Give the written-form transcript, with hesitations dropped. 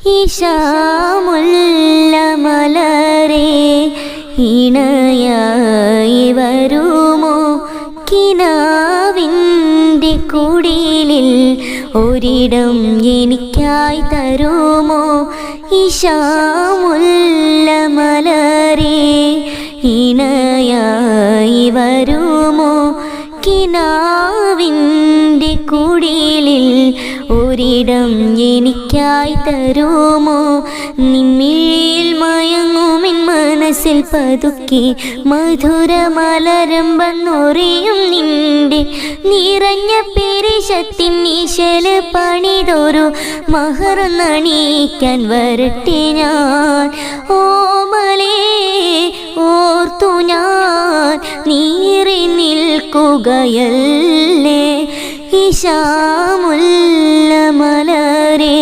ഇശാമുല്ല മലരേ ഇണയായി വരുമോ കിനാവിൻ്റെ കുടിലിൽ ഒരിടം എനിക്കായി തരുമോ ഇശാമുല്ല മലരേ ഇണയായി വരുമോ കിനാവിൻ്റെ കുടിലിൽ ഒരിടം എനിക്കായി തരുമോ നിന്നിൽ മയങ്ങുമിൻ മനസ്സിൽ പതുക്കി മധുരമലരമ്പന്നൊറിയും നിന്റെ നിറഞ്ഞ പെരിശത്തിൻ ഈശല് പണിതൊരു മഹർ നണിക്കാൻ വരട്ടെ ഞാൻ ഓമലേ ഓർത്തു ഞാൻ നീറി നിൽക്കുകയല്ലേ ഇശാമുല്ല മലരേ